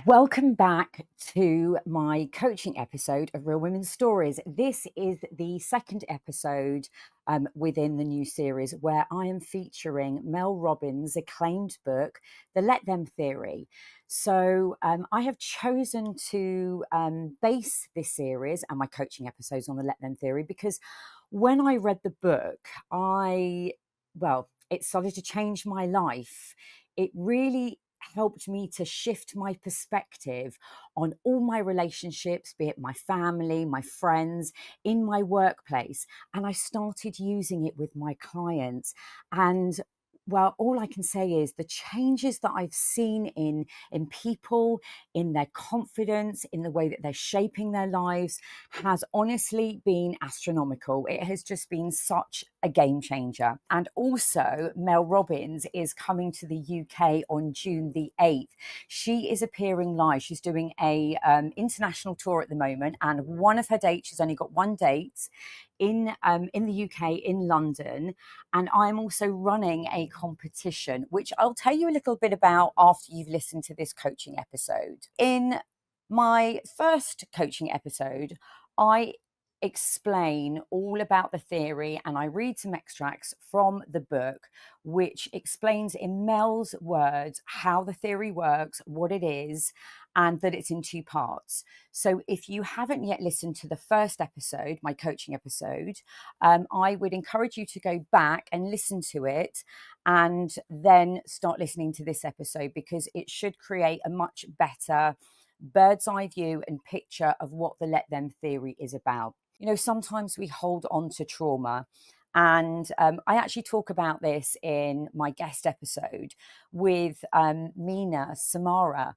Welcome back to my coaching episode of Real Women's Stories. This is the second episode within the new series where I am featuring Mel Robbins' acclaimed book, The Let Them Theory. So I have chosen to base this series and my coaching episodes on the Let Them Theory because when I read the book, it started to change my life. It really helped me to shift my perspective on all my relationships, be it my family, my friends, in my workplace. And I started using it with my clients. And well, all I can say is the changes that I've seen in people, in their confidence, in the way that they're shaping their lives, has honestly been astronomical. It has just been such a game changer. And also, Mel Robbins is coming to the UK on June the 8th. She is appearing live. She's doing a international tour at the moment, and one of her dates, she's only got one date in the UK, in London. And I'm also running a competition, which I'll tell you a little bit about after you've listened to this coaching episode. In my first coaching episode, I explain all about the theory and I read some extracts from the book, which explains in Mel's words how the theory works, what it is, and that it's in two parts. So if you haven't yet listened to the first episode, my coaching episode, I would encourage you to go back and listen to it and then start listening to this episode, because it should create a much better bird's eye view and picture of what the Let Them theory is about. You know, sometimes we hold on to trauma. And I actually talk about this in my guest episode with Mina Samara.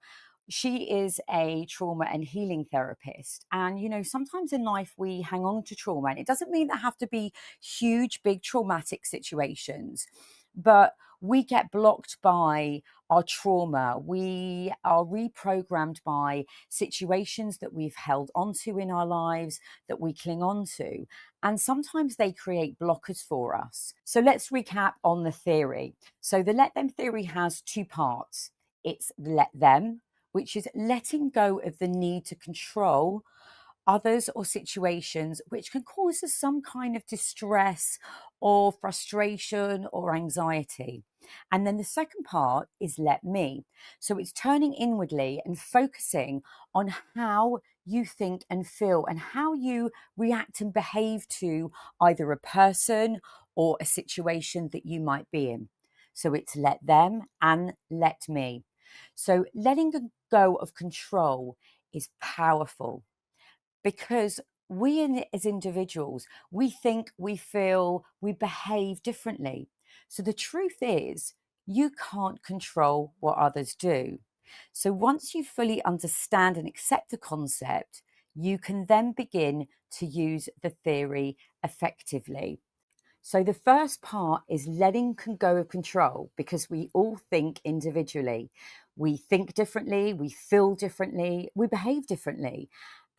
She is a trauma and healing therapist. And, you know, sometimes in life we hang on to trauma. And it doesn't mean there have to be huge, big traumatic situations, but we get blocked by our trauma. We are reprogrammed by situations that we've held onto in our lives, that we cling on to. And sometimes they create blockers for us. So let's recap on the theory. So the Let Them theory has two parts. It's let them, which is letting go of the need to control others or situations which can cause us some kind of distress or frustration or anxiety. And then the second part is let me. So it's turning inwardly and focusing on how you think and feel and how you react and behave to either a person or a situation that you might be in. So it's let them and let me. So letting go of control is powerful, because as individuals, we think, we feel, we behave differently. So the truth is, you can't control what others do. So once you fully understand and accept the concept, you can then begin to use the theory effectively. So the first part is letting go of control, because we all think individually. We think differently, we feel differently, we behave differently.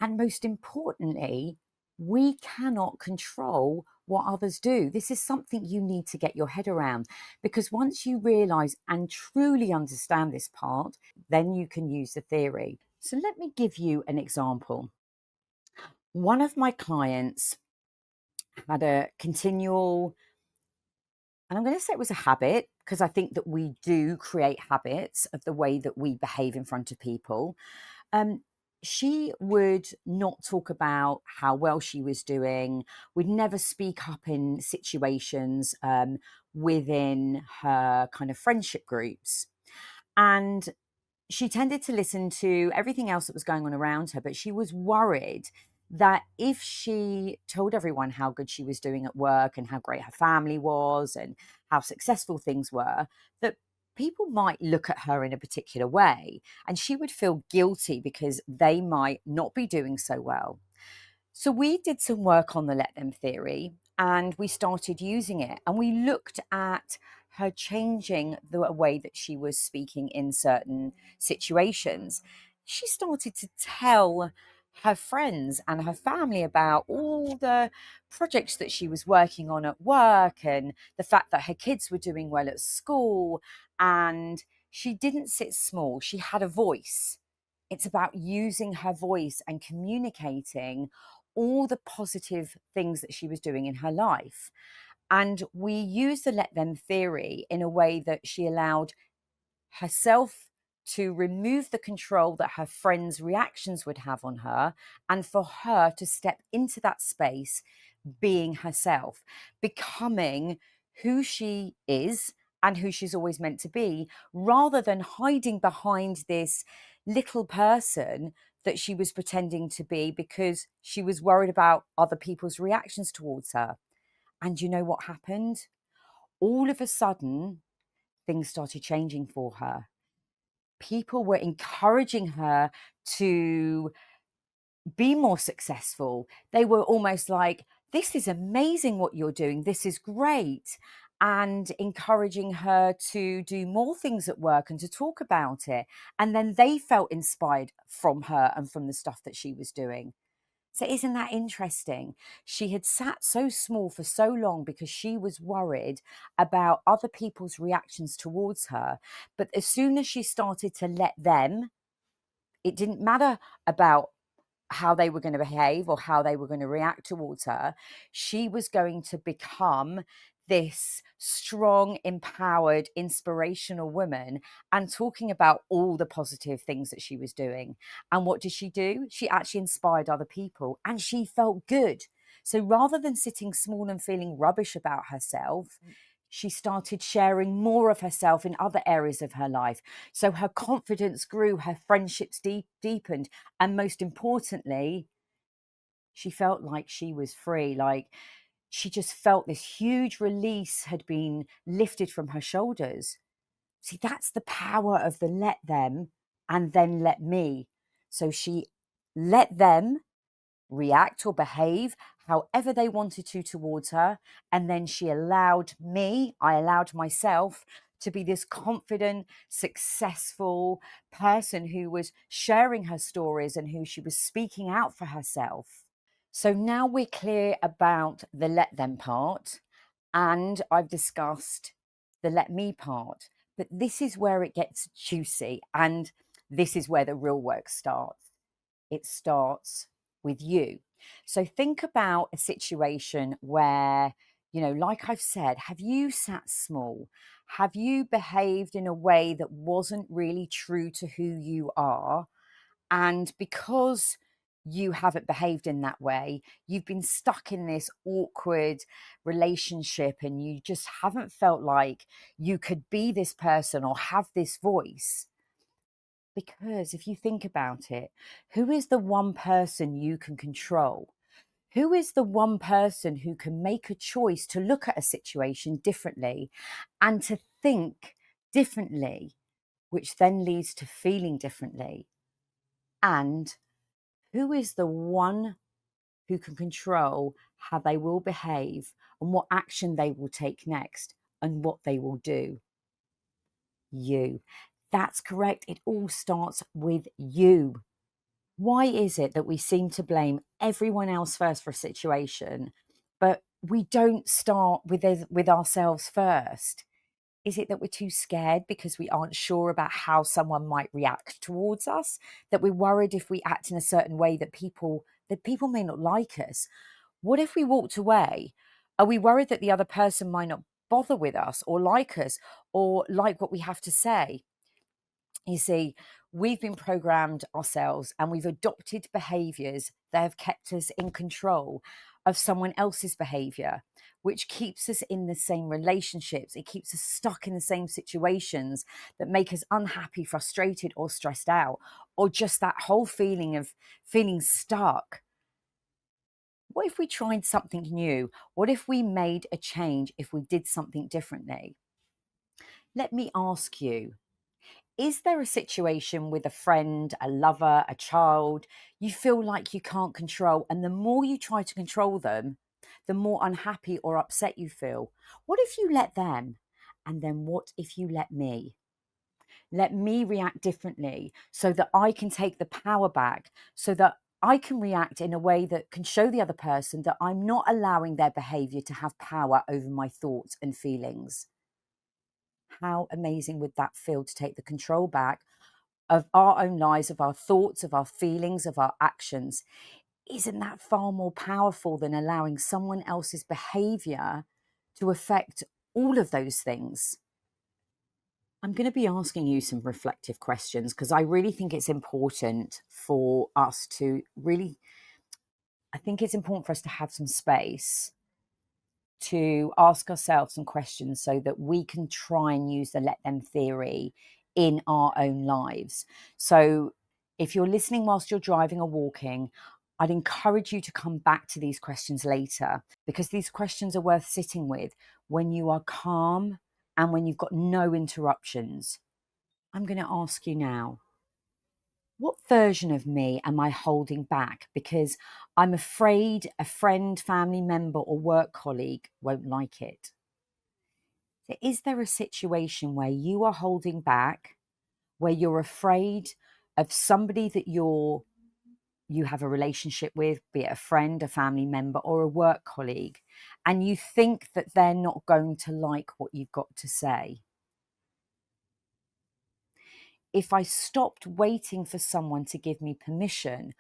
And most importantly, we cannot control what others do. This is something you need to get your head around, because once you realize and truly understand this part, then you can use the theory. So let me give you an example. One of my clients had a continual, and I'm going to say it was a habit, because I think that we do create habits of the way that we behave in front of people. She would not talk about how well she was doing, would never speak up in situations within her kind of friendship groups. And she tended to listen to everything else that was going on around her, but she was worried that if she told everyone how good she was doing at work and how great her family was and how successful things were, that people might look at her in a particular way and she would feel guilty because they might not be doing so well. So we did some work on the Let Them theory and we started using it, and we looked at her changing the way that she was speaking in certain situations. She started to tell her friends and her family about all the projects that she was working on at work and the fact that her kids were doing well at school. And she didn't sit small, she had a voice. It's about using her voice and communicating all the positive things that she was doing in her life. And we use the let them theory in a way that she allowed herself to remove the control that her friends' reactions would have on her, and for her to step into that space being herself, becoming who she is and who she's always meant to be, rather than hiding behind this little person that she was pretending to be because she was worried about other people's reactions towards her. And you know what happened? All of a sudden, things started changing for her. People were encouraging her to be more successful. They were almost like, this is amazing what you're doing. This is great. And encouraging her to do more things at work and to talk about it. And then they felt inspired from her and from the stuff that she was doing. So isn't that interesting? She had sat so small for so long because she was worried about other people's reactions towards her. But as soon as she started to let them, it didn't matter about how they were going to behave or how they were going to react towards her. She was going to become this strong, empowered, inspirational woman, and talking about all the positive things that she was doing. And what did she do? She actually inspired other people and she felt good. So rather than sitting small and feeling rubbish about herself, she started sharing more of herself in other areas of her life. So her confidence grew, her friendships deepened, and most importantly, she felt like she was free. Like she just felt this huge release had been lifted from her shoulders. See, that's the power of the let them and then let me. So she let them react or behave however they wanted to towards her. And then she allowed me, I allowed myself to be this confident, successful person who was sharing her stories and who she was speaking out for herself. So now we're clear about the let them part, and I've discussed the let me part. But this is where it gets juicy, and this is where the real work starts. It starts with you. So think about a situation where, like I've said, have you sat small? Have you behaved in a way that wasn't really true to who you are? And because you haven't behaved in that way, you've been stuck in this awkward relationship and you just haven't felt like you could be this person or have this voice. Because if you think about it, who is the one person you can control? Who is the one person who can make a choice to look at a situation differently and to think differently, which then leads to feeling differently? And who is the one who can control how they will behave and what action they will take next and what they will do? You. That's correct. It all starts with you. Why is it that we seem to blame everyone else first for a situation, but we don't start with ourselves first? Is it that we're too scared because we aren't sure about how someone might react towards us? That we're worried if we act in a certain way that people may not like us? What if we walked away? Are we worried that the other person might not bother with us or like us or like what we have to say? You see, we've been programmed ourselves and we've adopted behaviors that have kept us in control of someone else's behavior, which keeps us in the same relationships. It keeps us stuck in the same situations that make us unhappy, frustrated, or stressed out, or just that whole feeling of feeling stuck. What if we tried something new? What if we made a change, if we did something differently? Let me ask you, is there a situation with a friend, a lover, a child you feel like you can't control, and the more you try to control them, the more unhappy or upset you feel? What if you let them? And then what if you let me? Let me react differently so that I can take the power back, so that I can react in a way that can show the other person that I'm not allowing their behavior to have power over my thoughts and feelings. how amazing would that feel to take the control back of our own lives, of our thoughts, of our feelings, of our actions? Isn't that far more powerful than allowing someone else's behavior to affect all of those things? I'm going to be asking you some reflective questions because I really think it's important for us to really, I think it's important for us to have some space to ask ourselves some questions so that we can try and use the let them theory in our own lives. So if you're listening whilst you're driving or walking, I'd encourage you to come back to these questions later, because these questions are worth sitting with when you are calm and when you've got no interruptions. I'm going to ask you now, what version of me am I holding back because I'm afraid a friend, family member, or work colleague won't like it? So is there a situation where you are holding back, where you're afraid of somebody that you have a relationship with, be it a friend, a family member, or a work colleague, and you think that they're not going to like what you've got to say? If I stopped waiting for someone to give me permission,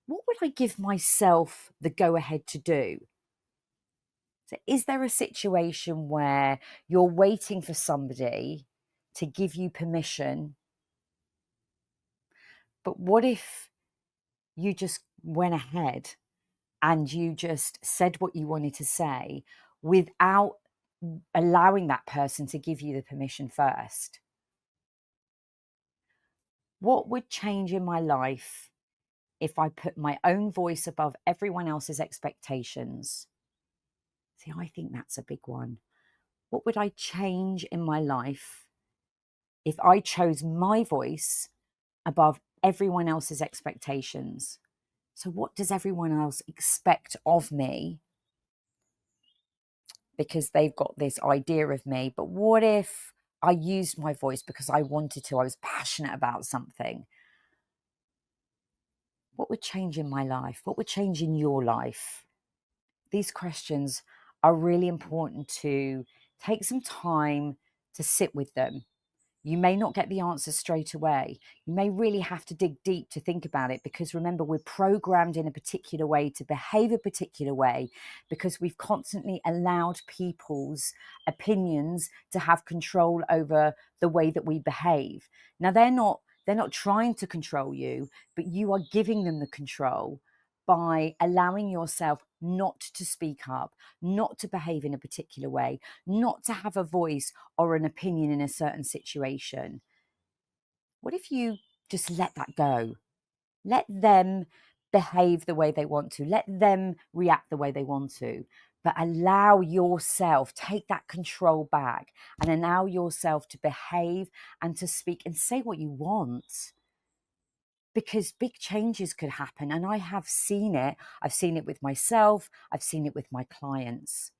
what would I give myself the go ahead to do? So is there a situation where you're waiting for somebody to give you permission? But what if you just went ahead and you just said what you wanted to say without allowing that person to give you the permission first? What would change in my life if I put my own voice above everyone else's expectations? See, I think that's a big one. What would I change in my life if I chose my voice above everyone else's expectations? So, what does everyone else expect of me? Because they've got this idea of me. But what if I used my voice because I wanted to? I was passionate about something. What would change in my life? What would change in your life? These questions are really important to take some time to sit with them. You may not get the answer straight away. You may really have to dig deep to think about it, because remember, we're programmed in a particular way to behave a particular way because we've constantly allowed people's opinions to have control over the way that we behave. Now, they're not trying to control you, but you are giving them the control by allowing yourself not to speak up, not to behave in a particular way, not to have a voice or an opinion in a certain situation. What if you just let that go? Let them behave the way they want to, let them react the way they want to, but allow yourself, take that control back and allow yourself to behave and to speak and say what you want. Because big changes could happen. And I have seen it. I've seen it with myself. I've seen it with my clients.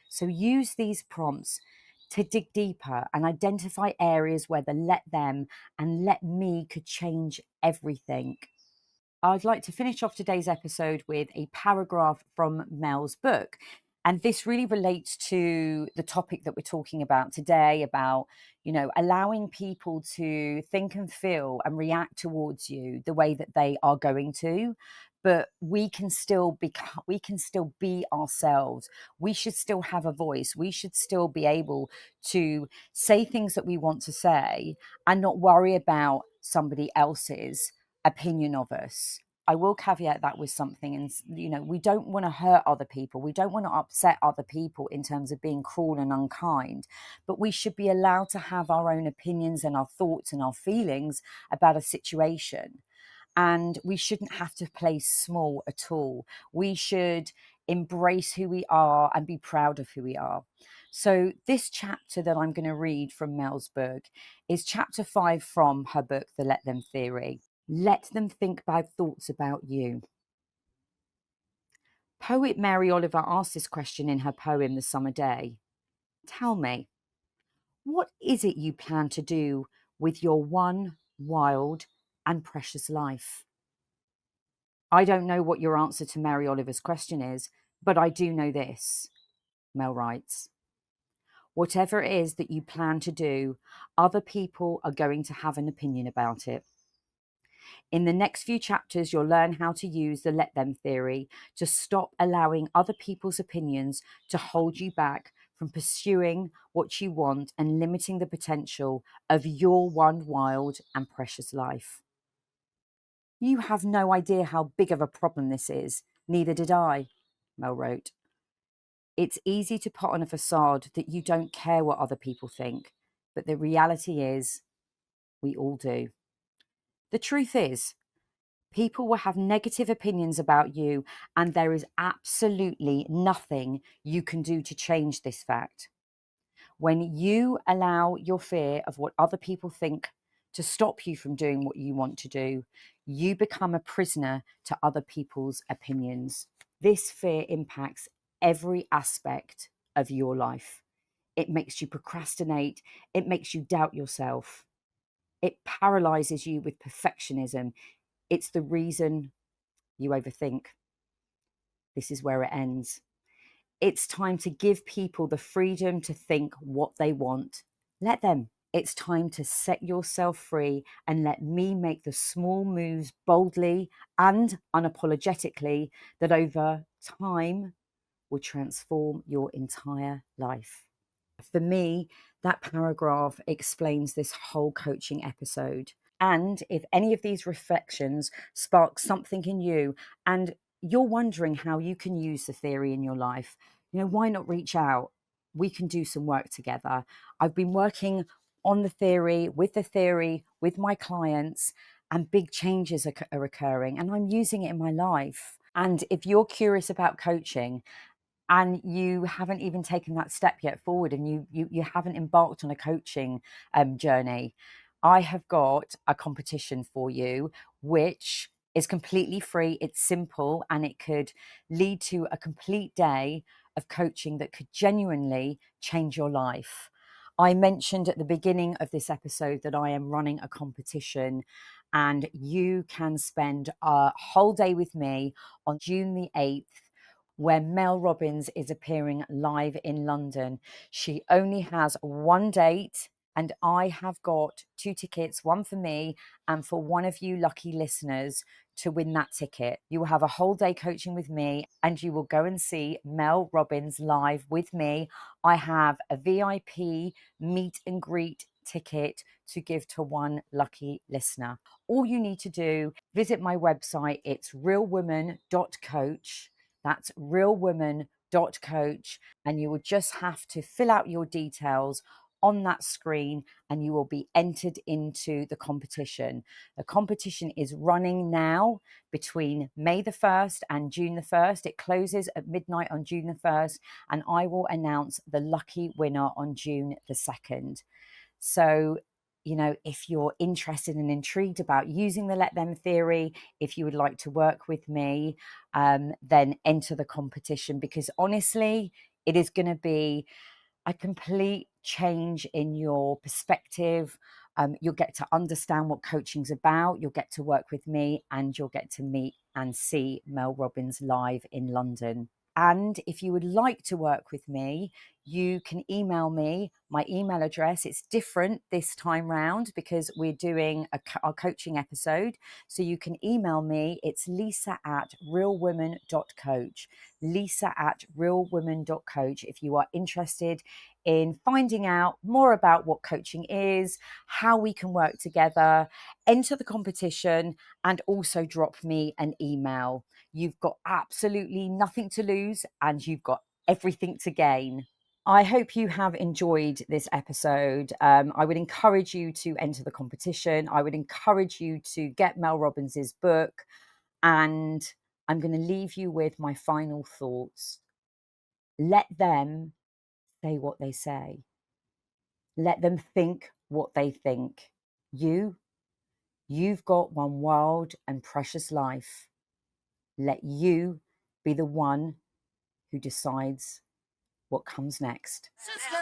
So use these prompts to dig deeper and identify areas where the let them and let me could change everything. I'd like to finish off today's episode with a paragraph from Mel's book. And this really relates to the topic that we're talking about today, about, allowing people to think and feel and react towards you the way that they are going to. But we can still be ourselves. We should still have a voice. We should still be able to say things that we want to say and not worry about somebody else's opinion of us. I will caveat that with something, and we don't want to hurt other people. We don't want to upset other people in terms of being cruel and unkind, but we should be allowed to have our own opinions and our thoughts and our feelings about a situation. And we shouldn't have to play small at all. We should embrace who we are and be proud of who we are. So this chapter that I'm going to read from Mel's book is chapter 5 from her book, The Let Them Theory. Let them think bad thoughts about you. Poet Mary Oliver asked this question in her poem, The Summer Day. Tell me, what is it you plan to do with your one wild and precious life? I don't know what your answer to Mary Oliver's question is, but I do know this, Mel writes. Whatever it is that you plan to do, other people are going to have an opinion about it. In the next few chapters, you'll learn how to use the let them theory to stop allowing other people's opinions to hold you back from pursuing what you want and limiting the potential of your one wild and precious life. You have no idea how big of a problem this is. Neither did I, Mel wrote. It's easy to put on a facade that you don't care what other people think, but the reality is we all do. The truth is, people will have negative opinions about you, and there is absolutely nothing you can do to change this fact. When you allow your fear of what other people think to stop you from doing what you want to do, you become a prisoner to other people's opinions. This fear impacts every aspect of your life. It makes you procrastinate. It makes you doubt yourself. It paralyzes you with perfectionism. It's the reason you overthink. This is where it ends. It's time to give people the freedom to think what they want. Let them. It's time to set yourself free and let me make the small moves boldly and unapologetically that over time will transform your entire life. For me, that paragraph explains this whole coaching episode. And if any of these reflections spark something in you and you're wondering how you can use the theory in your life, why not reach out? We can do some work together. I've been working on the theory with my clients, and big changes are occurring, and I'm using it in my life. And if you're curious about coaching, and you haven't even taken that step yet forward, and you haven't embarked on a coaching journey, I have got a competition for you, which is completely free. It's simple, and it could lead to a complete day of coaching that could genuinely change your life. I mentioned at the beginning of this episode that I am running a competition, and you can spend a whole day with me on June the 8th, where Mel Robbins is appearing live in London. She only has one date, and I have got 2 tickets, one for me and for one of you lucky listeners to win that ticket. You will have a whole day coaching with me, and you will go and see Mel Robbins live with me. I have a VIP meet and greet ticket to give to one lucky listener. All you need to do, visit my website. It's realwoman.coach. That's realwoman.coach. And you will just have to fill out your details on that screen, and you will be entered into the competition. The competition is running now between May the 1st and June the 1st. It closes at midnight on June the 1st, and I will announce the lucky winner on June the 2nd. So, if you're interested and intrigued about using the let them theory, if you would like to work with me, then enter the competition, because honestly, it is going to be a complete change in your perspective. You'll get to understand what coaching's about. You'll get to work with me, and you'll get to meet and see Mel Robbins live in London. And if you would like to work with me, you can email me. My email address, it's different this time round because we're doing our coaching episode. So you can email me. It's lisa@realwoman.coach. lisa@realwoman.coach if you are interested in finding out more about what coaching is, how we can work together, enter the competition, and also drop me an email. You've got absolutely nothing to lose, and you've got everything to gain. I hope you have enjoyed this episode. I would encourage you to enter the competition. I would encourage you to get Mel Robbins's book. And I'm going to leave you with my final thoughts. Let them say what they say. Let them think what they think. You've got one wild and precious life. Let you be the one who decides what comes next. Sisters,